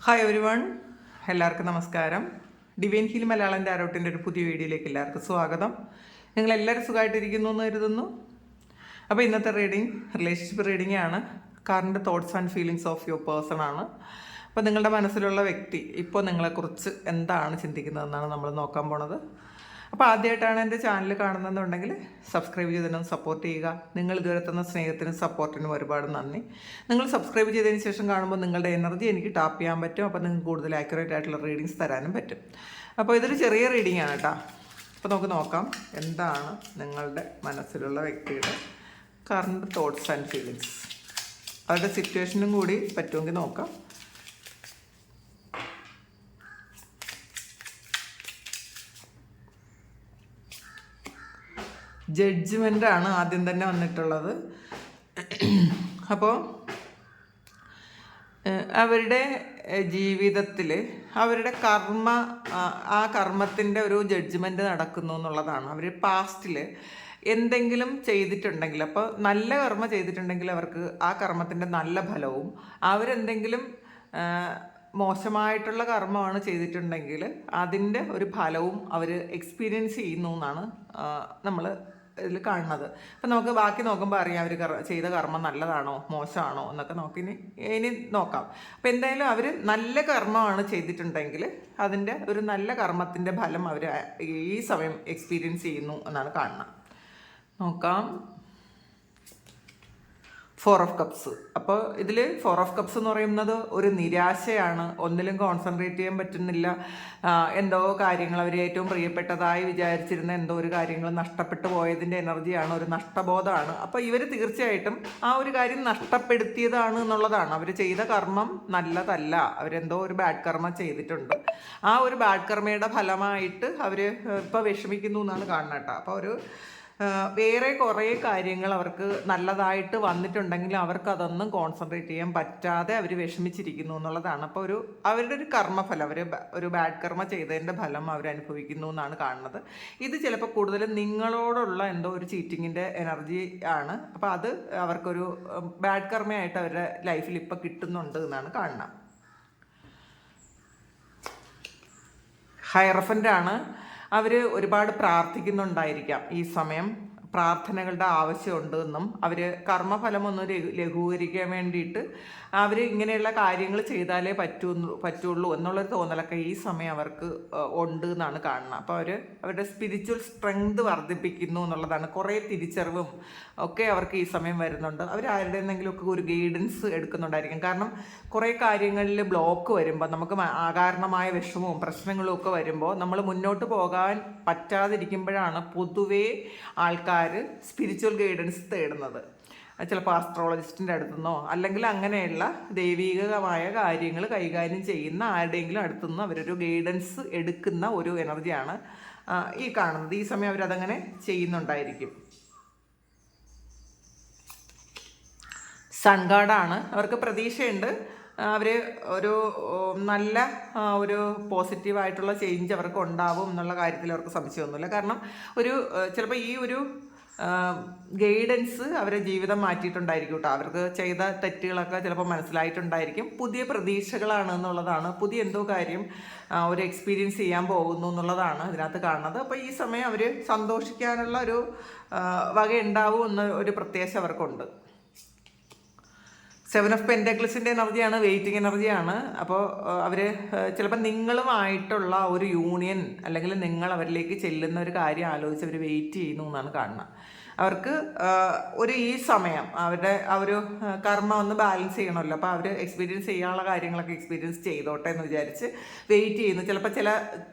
Hi every one, എല്ലാവർക്കും നമസ്കാരം. Divine heal Malayalam ടാരോട്ടിൻ്റെ ഒരു പുതിയ വീഡിയോയിലേക്ക് എല്ലാവർക്കും സ്വാഗതം. നിങ്ങളെല്ലാവരും സുഖമായിട്ടിരിക്കുന്നു എന്ന് കരുതുന്നു. അപ്പോൾ ഇന്നത്തെ റീഡിങ് റിലേഷൻഷിപ്പ് റീഡിംഗ് ആണ്. Current thoughts and feelings of your person ആണ്. അപ്പോൾ നിങ്ങളുടെ മനസ്സിലുള്ള വ്യക്തി ഇപ്പോൾ നിങ്ങളെക്കുറിച്ച് എന്താണ് ചിന്തിക്കുന്നതെന്നാണ് നമ്മൾ നോക്കാൻ പോണത്. അപ്പോൾ ആദ്യമായിട്ടാണ് എൻ്റെ ചാനൽ കാണുന്നതെന്നുണ്ടെങ്കിൽ സബ്സ്ക്രൈബ് ചെയ്തതിനും സപ്പോർട്ട് ചെയ്യുക. നിങ്ങൾ ഇതുവരെ തന്ന സ്നേഹത്തിനും സപ്പോർട്ടിനും ഒരുപാട് നന്ദി. നിങ്ങൾ സബ്സ്ക്രൈബ് ചെയ്തതിന് ശേഷം കാണുമ്പോൾ നിങ്ങളുടെ എനർജി എനിക്ക് ടാപ്പ് ചെയ്യാൻ പറ്റും. അപ്പോൾ നിങ്ങൾക്ക് കൂടുതൽ ആക്യുറേറ്റ് ആയിട്ടുള്ള റീഡിങ്സ് തരാനും പറ്റും. അപ്പോൾ ഇതൊരു ചെറിയ റീഡിംഗ് ആണ് കേട്ടോ. അപ്പോൾ നമുക്ക് നോക്കാം എന്താണ് നിങ്ങളുടെ മനസ്സിലുള്ള വ്യക്തിയുടെ കറണ്ട് തോട്ട്സ് ആൻഡ് ഫീലിങ്സ്. അവരുടെ സിറ്റുവേഷനും കൂടി പറ്റുമെങ്കിൽ നോക്കാം. ജഡ്ജ്മെൻ്റ് ആണ് ആദ്യം തന്നെ വന്നിട്ടുള്ളത്. അപ്പോൾ അവരുടെ ജീവിതത്തിൽ അവരുടെ ആ കർമ്മത്തിൻ്റെ ഒരു ജഡ്ജ്മെൻറ്റ് നടക്കുന്നു എന്നുള്ളതാണ്. അവർ പാസ്റ്റിൽ എന്തെങ്കിലും ചെയ്തിട്ടുണ്ടെങ്കിൽ, അപ്പോൾ നല്ല കർമ്മ ചെയ്തിട്ടുണ്ടെങ്കിൽ അവർക്ക് ആ കർമ്മത്തിൻ്റെ നല്ല ഫലവും, അവരെന്തെങ്കിലും മോശമായിട്ടുള്ള കർമ്മമാണ് ചെയ്തിട്ടുണ്ടെങ്കിൽ അതിൻ്റെ ഒരു ഫലവും അവർ എക്സ്പീരിയൻസ് ചെയ്യുന്നു എന്നാണ് നമ്മൾ ഇതിൽ കാണുന്നത്. അപ്പം നമുക്ക് ബാക്കി നോക്കുമ്പോൾ അറിയാം അവർ ചെയ്ത കർമ്മം നല്ലതാണോ മോശമാണോ എന്നൊക്കെ ഇനി നോക്കാം. അപ്പം എന്തായാലും അവർ നല്ല കർമ്മമാണ് ചെയ്തിട്ടുണ്ടെങ്കിൽ അതിൻ്റെ ഒരു നല്ല കർമ്മത്തിൻ്റെ ഫലം അവർ ഈ സമയം എക്സ്പീരിയൻസ് ചെയ്യുന്നു എന്നാണ് കാണുന്നത്. നോക്കാം. 4 ഓഫ് കപ്സ്. അപ്പോൾ ഇതിൽ 4 ഓഫ് കപ്സ് എന്ന് പറയുന്നത് ഒരു നിരാശയാണ്. ഒന്നിലും കോൺസെൻട്രേറ്റ് ചെയ്യാൻ പറ്റുന്നില്ല. എന്തോ കാര്യങ്ങൾ അവർ ഏറ്റവും പ്രിയപ്പെട്ടതായി വിചാരിച്ചിരുന്ന എന്തോ ഒരു കാര്യങ്ങൾ നഷ്ടപ്പെട്ടു പോയതിൻ്റെ എനർജിയാണ്, ഒരു നഷ്ടബോധമാണ്. അപ്പോൾ ഇവർ തീർച്ചയായിട്ടും ആ ഒരു കാര്യം നഷ്ടപ്പെടുത്തിയതാണ് എന്നുള്ളതാണ്. അവർ ചെയ്ത കർമ്മം നല്ലതല്ല, അവരെന്തോ ഒരു ബാഡ് കർമ്മ ചെയ്തിട്ടുണ്ട്. ആ ഒരു ബാഡ് കർമ്മയുടെ ഫലമായിട്ട് അവർ ഇപ്പോൾ വിഷമിക്കുന്നു എന്നാണ് കാണുന്നത് കേട്ടോ. അപ്പോൾ ഒരു വേറെ കുറേ കാര്യങ്ങൾ അവർക്ക് നല്ലതായിട്ട് വന്നിട്ടുണ്ടെങ്കിൽ അവർക്കതൊന്നും കോൺസെൻട്രേറ്റ് ചെയ്യാൻ പറ്റാതെ അവർ വിഷമിച്ചിരിക്കുന്നു എന്നുള്ളതാണ്. അപ്പോൾ അവരുടെ ഒരു കർമ്മഫലം, അവർ ഒരു ബാഡ് കർമ്മ ചെയ്തതിൻ്റെ ഫലം അവരനുഭവിക്കുന്നു എന്നാണ് കാണുന്നത്. ഇത് ചിലപ്പോൾ കൂടുതലും നിങ്ങളോടുള്ള എന്തോ ഒരു ചീറ്റിങ്ങിൻ്റെ എനർജി ആണ്. അപ്പോൾ അത് അവർക്കൊരു ബാഡ് കർമ്മയായിട്ട് അവരുടെ ലൈഫിൽ ഇപ്പോൾ കിട്ടുന്നുണ്ട് എന്നാണ് കാണുന്നത്. ഹയറഫൻ്റാണ്. അവർ ഒരുപാട് പ്രാർത്ഥിക്കുന്നുണ്ടായിരിക്കാം. ഈ സമയം പ്രാർത്ഥനകളുടെ ആവശ്യമുണ്ട് എന്നും അവർ കർമ്മഫലമൊന്നും ലഘൂകരിക്കാൻ വേണ്ടിയിട്ട് അവർ ഇങ്ങനെയുള്ള കാര്യങ്ങൾ ചെയ്താലേ പറ്റുള്ളൂ എന്നുള്ളൊരു തോന്നലൊക്കെ ഈ സമയം അവർക്ക് ഉണ്ട് എന്നാണ് കാണുന്നത്. അപ്പോൾ അവരുടെ സ്പിരിച്വൽ സ്ട്രെങ്ത് വർദ്ധിപ്പിക്കുന്നു എന്നുള്ളതാണ്. കുറേ തിരിച്ചറിവും ഒക്കെ അവർക്ക് ഈ സമയം വരുന്നുണ്ട്. അവർ ആരുടെ എന്തെങ്കിലുമൊക്കെ ഒരു ഗൈഡൻസ് എടുക്കുന്നുണ്ടായിരിക്കും. കാരണം കുറേ കാര്യങ്ങളിൽ ബ്ലോക്ക് വരുമ്പോൾ, നമുക്ക് അകാരണമായ വിഷമവും പ്രശ്നങ്ങളും ഒക്കെ വരുമ്പോൾ നമ്മൾ മുന്നോട്ട് പോകാൻ പറ്റാതിരിക്കുമ്പോഴാണ് പൊതുവേ ആൾക്കാർ സ്പിരിച്വൽ ഗൈഡൻസ് തേടുന്നത്. ചിലപ്പോൾ ആസ്ട്രോളജിസ്റ്റിൻ്റെ അടുത്തുനിന്നോ അല്ലെങ്കിൽ അങ്ങനെയുള്ള ദൈവികമായ കാര്യങ്ങൾ കൈകാര്യം ചെയ്യുന്ന ആരുടെയെങ്കിലും അടുത്തുനിന്ന് അവരൊരു ഗൈഡൻസ് എടുക്കുന്ന ഒരു എനർജിയാണ് ഈ കാണുന്നത്. ഈ സമയം അവരതങ്ങനെ ചെയ്യുന്നുണ്ടായിരിക്കും. സൺഗാർഡാണ്. അവർക്ക് പ്രതീക്ഷയുണ്ട്. അവർ ഒരു നല്ല ഒരു പോസിറ്റീവായിട്ടുള്ള ചേഞ്ച് അവർക്ക് ഉണ്ടാവും എന്നുള്ള കാര്യത്തിൽ അവർക്ക് സംശയമൊന്നുമില്ല. കാരണം ചിലപ്പോൾ ഈ ഒരു ഗൈഡൻസ് അവരെ ജീവിതം മാറ്റിയിട്ടുണ്ടായിരിക്കും കേട്ടോ. അവർക്ക് ചെയ്ത തെറ്റുകളൊക്കെ ചിലപ്പോൾ മനസ്സിലായിട്ടുണ്ടായിരിക്കും. പുതിയ പ്രതീക്ഷകളാണ് എന്നുള്ളതാണ്. പുതിയ എന്തോ കാര്യം ഒരു എക്സ്പീരിയൻസ് ചെയ്യാൻ പോകുന്നു എന്നുള്ളതാണ് ഇതിനകത്ത് കാണുന്നത്. അപ്പോൾ ഈ സമയം അവർ സന്തോഷിക്കാനുള്ള ഒരു വക ഉണ്ടാവും എന്ന ഒരു പ്രത്യാശ അവർക്കുണ്ട്. 7 ഓഫ് പെൻറ്റക്കിൾസിൻ്റെ എനർജിയാണ്, വെയിറ്റിംഗ് എനർജിയാണ്. അപ്പോൾ അവർ ചിലപ്പോൾ നിങ്ങളുമായിട്ടുള്ള ഒരു യൂണിയൻ അല്ലെങ്കിൽ നിങ്ങൾ അവരിലേക്ക് ചെല്ലുന്ന ഒരു കാര്യം ആലോചിച്ച് അവർ വെയിറ്റ് ചെയ്യുന്നു എന്നാണ് കാണുന്നത്. അവർക്ക് ഈ സമയം അവരുടെ ആ ഒരു കർമ്മ ഒന്ന് ബാലൻസ് ചെയ്യണമല്ലോ. അപ്പോൾ അവർ എക്സ്പീരിയൻസ് ചെയ്യാനുള്ള കാര്യങ്ങളൊക്കെ എക്സ്പീരിയൻസ് ചെയ്തോട്ടെ എന്ന് വിചാരിച്ച് വെയിറ്റ് ചെയ്യുന്നു. ചിലപ്പോൾ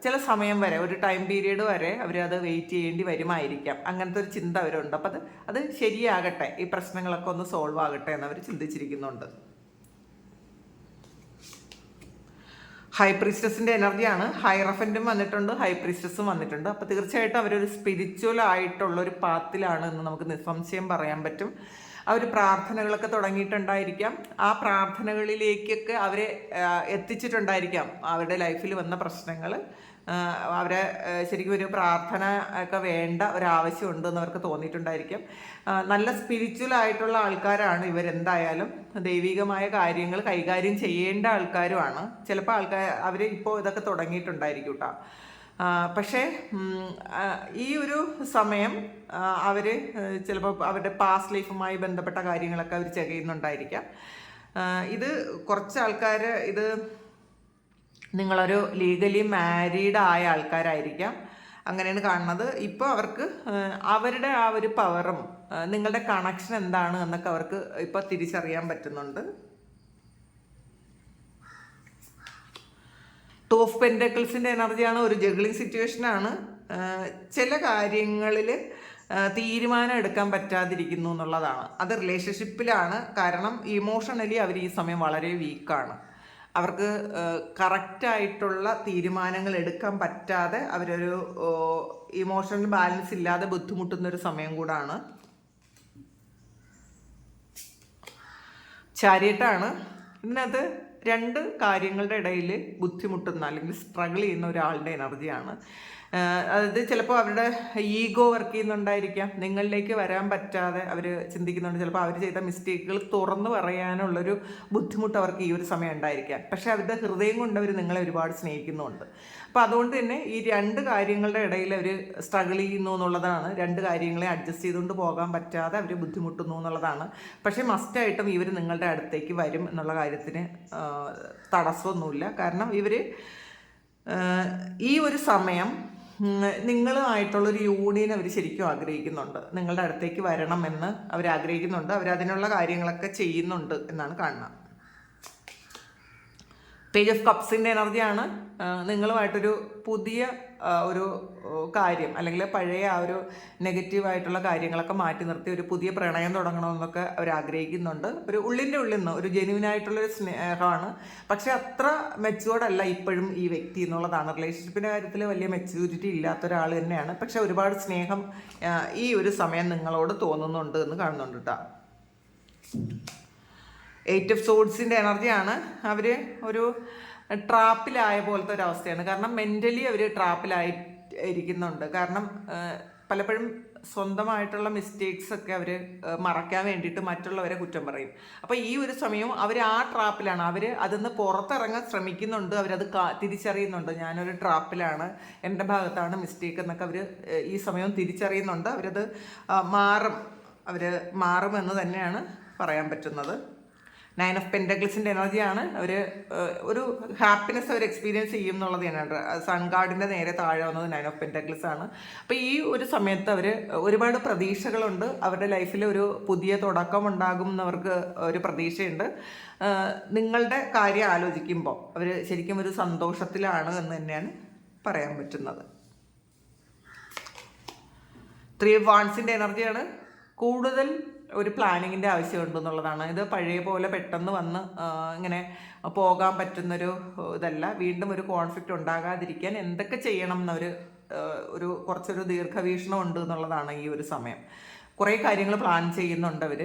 ചില സമയം വരെ, ഒരു ടൈം പീരീഡ് വരെ അവരത് വെയിറ്റ് ചെയ്യേണ്ടി വരുമായിരിക്കാം. അങ്ങനത്തെ ഒരു ചിന്ത അവരുണ്ട്. അപ്പോൾ അത് ശരിയാകട്ടെ, ഈ പ്രശ്നങ്ങളൊക്കെ ഒന്ന് സോൾവ് ആകട്ടെ എന്നവർ ചിന്തിച്ചിരിക്കുന്നുണ്ട്. ഹൈ പ്രീസ്റ്റസിൻ്റെ എനർജിയാണ്. ഹൈറഫൻറ്റും വന്നിട്ടുണ്ട്, ഹൈ പ്രീസ്റ്റസും വന്നിട്ടുണ്ട്. അപ്പോൾ തീർച്ചയായിട്ടും അവരൊരു സ്പിരിച്വൽ ആയിട്ടുള്ളൊരു പാത്തിലാണ് എന്ന് നമുക്ക് നിസ്സംശയം പറയാൻ പറ്റും. അവർ പ്രാർത്ഥനകളൊക്കെ തുടങ്ങിയിട്ടുണ്ടായിരിക്കാം. ആ പ്രാർത്ഥനകളിലേക്കൊക്കെ അവരെ എത്തിച്ചിട്ടുണ്ടായിരിക്കാം അവരുടെ ലൈഫിൽ വന്ന പ്രശ്നങ്ങൾ. അവരെ ശരിക്കും ഒരു പ്രാർത്ഥന ഒക്കെ വേണ്ട ഒരാവശ്യമുണ്ടെന്ന് അവർക്ക് തോന്നിയിട്ടുണ്ടായിരിക്കും. നല്ല സ്പിരിച്വൽ ആയിട്ടുള്ള ആൾക്കാരാണ് ഇവരെന്തായാലും. ദൈവികമായ കാര്യങ്ങൾ കൈകാര്യം ചെയ്യേണ്ട ആൾക്കാരുമാണ്. ചിലപ്പോൾ അവർ ഇപ്പോൾ ഇതൊക്കെ തുടങ്ങിയിട്ടുണ്ടായിരിക്കും കേട്ടോ. പക്ഷേ ഈ ഒരു സമയം അവർ ചിലപ്പോൾ അവരുടെ പാസ്റ്റ് ലൈഫുമായി ബന്ധപ്പെട്ട കാര്യങ്ങളൊക്കെ അവർ ചെയ്യുന്നുണ്ടായിരിക്കാം. ഇത് കുറച്ച് ആൾക്കാർ ഇത് നിങ്ങളൊരു ലീഗലി മാരീഡ് ആയ ആൾക്കാരായിരിക്കാം, അങ്ങനെയാണ് കാണുന്നത്. ഇപ്പോൾ അവർക്ക് അവരുടെ ആ ഒരു പവറും നിങ്ങളുടെ കണക്ഷൻ എന്താണ് എന്നൊക്കെ അവർക്ക് ഇപ്പോൾ തിരിച്ചറിയാൻ പറ്റുന്നുണ്ട്. ടു ഓഫ് പെൻറ്റക്കിൾസിൻ്റെ എനർജിയാണ്. ഒരു ജഗ്ലിംഗ് സിറ്റുവേഷനാണ്. ചില കാര്യങ്ങളിൽ തീരുമാനം എടുക്കാൻ പറ്റാതിരിക്കുന്നു എന്നുള്ളതാണ്. അത് റിലേഷൻഷിപ്പിലാണ്. കാരണം ഇമോഷണലി അവർ ഈ സമയം വളരെ വീക്കാണ്. അവർക്ക് കറക്റ്റായിട്ടുള്ള തീരുമാനങ്ങൾ എടുക്കാൻ പറ്റാതെ അവരൊരു ഇമോഷണൽ ബാലൻസ് ഇല്ലാതെ ബുദ്ധിമുട്ടുന്നൊരു സമയം കൂടാണ്. ചാരിയറ്റാണ്. ഇതിനകത്ത് രണ്ട് കാര്യങ്ങളുടെ ഇടയിൽ ബുദ്ധിമുട്ടുന്ന അല്ലെങ്കിൽ സ്ട്രഗിൾ ചെയ്യുന്ന ഒരാളുടെ എനർജിയാണ്. അതായത് ചിലപ്പോൾ അവരുടെ ഈഗോ വർക്ക് ചെയ്യുന്നുണ്ടായിരിക്കാം. നിങ്ങളിലേക്ക് വരാൻ പറ്റാതെ അവർ ചിന്തിക്കുന്നുണ്ട്. ചിലപ്പോൾ അവർ ചെയ്ത മിസ്റ്റേക്കുകൾ തുറന്നു പറയാനുള്ളൊരു ബുദ്ധിമുട്ട് അവർക്ക് ഈ ഒരു സമയം ഉണ്ടായിരിക്കാം. പക്ഷേ അവരുടെ ഹൃദയം കൊണ്ട് അവർ നിങ്ങളെ ഒരുപാട് സ്നേഹിക്കുന്നുണ്ട്. അപ്പോൾ അതുകൊണ്ട് തന്നെ ഈ രണ്ട് കാര്യങ്ങളുടെ ഇടയിൽ അവർ സ്ട്രഗിൾ ചെയ്യുന്നു എന്നുള്ളതാണ്. രണ്ട് കാര്യങ്ങളെ അഡ്ജസ്റ്റ് ചെയ്തുകൊണ്ട് പോകാൻ പറ്റാതെ അവർ ബുദ്ധിമുട്ടുന്നു എന്നുള്ളതാണ്. പക്ഷേ മസ്റ്റായിട്ടും ഇവർ നിങ്ങളുടെ അടുത്തേക്ക് വരും എന്നുള്ള കാര്യത്തിന് തടസ്സമൊന്നുമില്ല. കാരണം ഇവർ ഈ ഒരു സമയം നിങ്ങളുമായിട്ടുള്ളൊരു യൂണിയൻ അവർ ശരിക്കും ആഗ്രഹിക്കുന്നുണ്ട്. നിങ്ങളുടെ അടുത്തേക്ക് വരണമെന്ന് അവർ ആഗ്രഹിക്കുന്നുണ്ട്. അവരതിനുള്ള കാര്യങ്ങളൊക്കെ ചെയ്യുന്നുണ്ട് എന്നാണ് കാണുന്നത്. പേജ് ഓഫ് കപ്സിൻ്റെ എനർജിയാണ്. നിങ്ങളുമായിട്ടൊരു പുതിയ ഒരു കാര്യം അല്ലെങ്കിൽ പഴയ ആ ഒരു നെഗറ്റീവായിട്ടുള്ള കാര്യങ്ങളൊക്കെ മാറ്റി നിർത്തി ഒരു പുതിയ പ്രണയം തുടങ്ങണമെന്നൊക്കെ അവർ ആഗ്രഹിക്കുന്നുണ്ട്. ഒരു ഉള്ളിൻ്റെ ഉള്ളിൽ നിന്ന് ഒരു ജെന്യൂനായിട്ടുള്ളൊരു സ്നേഹമാണ്. പക്ഷെ അത്ര മെച്യൂർഡ് അല്ല ഇപ്പോഴും ഈ വ്യക്തി എന്നുള്ളതാണ്. റിലേഷൻഷിപ്പിൻ്റെ കാര്യത്തിൽ വലിയ മെച്യൂരിറ്റി ഇല്ലാത്ത ഒരാൾ തന്നെയാണ്. പക്ഷെ ഒരുപാട് സ്നേഹം ഈ ഒരു സമയം നിങ്ങളോട് തോന്നുന്നുണ്ട് എന്ന് കാണുന്നുണ്ട് കേട്ടോ. 8 ഓഫ് സോഡ്സിൻ്റെ എനർജിയാണ്. അവർ ഒരു ട്രാപ്പിലായ പോലത്തെ ഒരു അവസ്ഥയാണ്. കാരണം മെൻ്റലി അവർ ട്രാപ്പിലായി ഇരിക്കുന്നുണ്ട്. കാരണം പലപ്പോഴും സ്വന്തമായിട്ടുള്ള മിസ്റ്റേക്സ് ഒക്കെ അവർ മറയ്ക്കാൻ വേണ്ടിയിട്ട് മറ്റുള്ളവരെ കുറ്റം പറയും. അപ്പോൾ ഈ ഒരു സമയവും അവർ ആ ട്രാപ്പിലാണ്. അവർ അതിന്ന് പുറത്തിറങ്ങാൻ ശ്രമിക്കുന്നുണ്ട്. അവരത് തിരിച്ചറിയുന്നുണ്ട്. ഞാനൊരു ട്രാപ്പിലാണ്, എൻ്റെ ഭാഗത്താണ് മിസ്റ്റേക്ക് എന്നൊക്കെ അവർ ഈ സമയവും തിരിച്ചറിയുന്നുണ്ട്. അവരത് മാറുമെന്ന് തന്നെയാണ് പറയാൻ പറ്റുന്നത്. 9 ഓഫ് പെൻറ്റക്കിൾസിൻ്റെ എനർജിയാണ്. അവർ ഒരു ഹാപ്പിനെസ് അവർ എക്സ്പീരിയൻസ് ചെയ്യും എന്നുള്ളത് തന്നെയാണ്. സൺ ഗാർഡിൻ്റെ നേരെ താഴെ വന്നത് 9 ഓഫ് പെൻറ്റക്കിൾസ് ആണ്. അപ്പോൾ ഈ ഒരു സമയത്ത് അവർ ഒരുപാട് പ്രതീക്ഷകളുണ്ട്. അവരുടെ ലൈഫിൽ ഒരു പുതിയ തുടക്കം ഉണ്ടാകും എന്നവർക്ക് ഒരു പ്രതീക്ഷയുണ്ട്. നിങ്ങളുടെ കാര്യം ആലോചിക്കുമ്പോൾ അവർ ശരിക്കും ഒരു സന്തോഷത്തിലാണ് എന്ന് തന്നെയാണ് പറയാൻ പറ്റുന്നത്. 3 ഓഫ് വാൺസിൻ്റെ എനർജിയാണ്. കൂടുതൽ ഒരു പ്ലാനിങ്ങിൻ്റെ ആവശ്യമുണ്ടെന്നുള്ളതാണ്. ഇത് പഴയ പോലെ പെട്ടെന്ന് വന്ന് ഇങ്ങനെ പോകാൻ പറ്റുന്നൊരു ഇതല്ല. വീണ്ടും ഒരു കോൺഫ്ലിക്റ്റ് ഉണ്ടാകാതിരിക്കാൻ എന്തൊക്കെ ചെയ്യണം എന്നൊരു കുറച്ചൊരു ദീർഘവീക്ഷണം ഉണ്ട് എന്നുള്ളതാണ് ഈ ഒരു സമയം. കുറേ കാര്യങ്ങൾ പ്ലാൻ ചെയ്യുന്നുണ്ട് അവർ.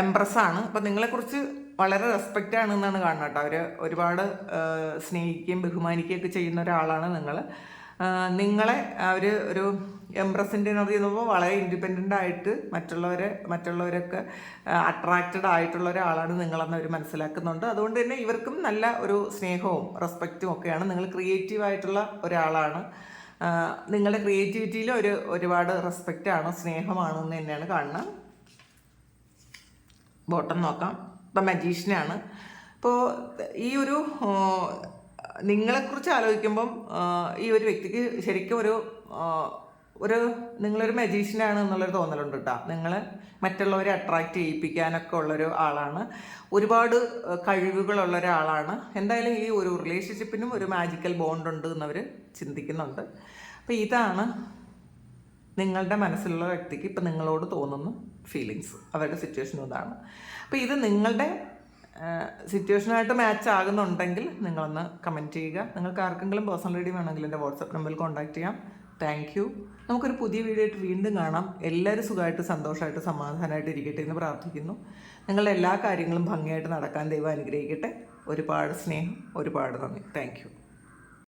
എംപ്രസ്സാണ്. അപ്പോൾ നിങ്ങളെക്കുറിച്ച് വളരെ റെസ്പെക്റ്റ് ആണെന്നാണ് കാണുന്നത് കേട്ടോ. അവർ ഒരുപാട് സ്നേഹിക്കുകയും ബഹുമാനിക്കുകയൊക്കെ ചെയ്യുന്ന ഒരാളാണ് നിങ്ങൾ. നിങ്ങളെ അവർ ഒരു എംപ്രസിൻ്റെ എനർജി എന്ന് വളരെ ഇൻഡിപെൻഡൻ്റ് ആയിട്ട് മറ്റുള്ളവരൊക്കെ അട്രാക്റ്റഡ് ആയിട്ടുള്ള ഒരാളാണ് നിങ്ങളെന്ന് അവർ മനസ്സിലാക്കുന്നുണ്ട്. അതുകൊണ്ട് തന്നെ ഇവർക്കും നല്ല ഒരു സ്നേഹവും റെസ്പെക്റ്റും ഒക്കെയാണ്. നിങ്ങൾ ക്രിയേറ്റീവായിട്ടുള്ള ഒരാളാണ്. നിങ്ങളുടെ ക്രിയേറ്റിവിറ്റിയിൽ ഒരുപാട് റെസ്പെക്റ്റാണ്, സ്നേഹമാണെന്ന് തന്നെയാണ് കാണുന്നത്. ബോട്ടം നോക്കാം. ഇപ്പം മജീഷ്യനാണ്. ഇപ്പോൾ ഈ ഒരു നിങ്ങളെക്കുറിച്ച് ആലോചിക്കുമ്പം ഈ ഒരു വ്യക്തിക്ക് ശരിക്കും നിങ്ങളൊരു മജീഷ്യനാണ് എന്നുള്ളൊരു തോന്നലുണ്ട് കേട്ടോ. നിങ്ങൾ മറ്റുള്ളവരെ അട്രാക്റ്റ് ചെയ്യിപ്പിക്കാനൊക്കെ ഉള്ളൊരു ആളാണ്. ഒരുപാട് കഴിവുകളുള്ള ഒരാളാണ്. എന്തായാലും ഈ ഒരു റിലേഷൻഷിപ്പിനും ഒരു മാജിക്കൽ ബോണ്ട് ഉണ്ട് എന്നവർ ചിന്തിക്കുന്നുണ്ട്. അപ്പോൾ ഇതാണ് നിങ്ങളുടെ മനസ്സിലുള്ള വ്യക്തിക്ക് ഇപ്പം നിങ്ങളോട് തോന്നുന്ന ഫീലിങ്സ്, അവരുടെ സിറ്റുവേഷനും ഇതാണ്. അപ്പോൾ ഇത് നിങ്ങളുടെ സിറ്റുവേഷനായിട്ട് മാച്ച് ആകുന്നുണ്ടെങ്കിൽ നിങ്ങളൊന്ന് കമൻറ്റ് ചെയ്യുക. നിങ്ങൾക്ക് ആർക്കെങ്കിലും പേഴ്സണൽ റീഡിംഗ് വേണമെങ്കിൽ എൻ്റെ വാട്സപ്പ് നമ്പറിൽ കോൺടാക്റ്റ് ചെയ്യാം. Thank you. നമുക്കൊരു പുതിയ വീഡിയോ ആയിട്ട് വീണ്ടും കാണാം. എല്ലാവരും സുഖമായിട്ട് സന്തോഷമായിട്ട് സമാധാനമായിട്ട് ഇരിക്കട്ടെ എന്ന് പ്രാർത്ഥിക്കുന്നു. നിങ്ങളുടെ എല്ലാ കാര്യങ്ങളും ഭംഗിയായിട്ട് നടക്കാൻ ദൈവം അനുഗ്രഹിക്കട്ടെ. ഒരുപാട് സ്നേഹം, ഒരുപാട് നന്ദി. Thank you.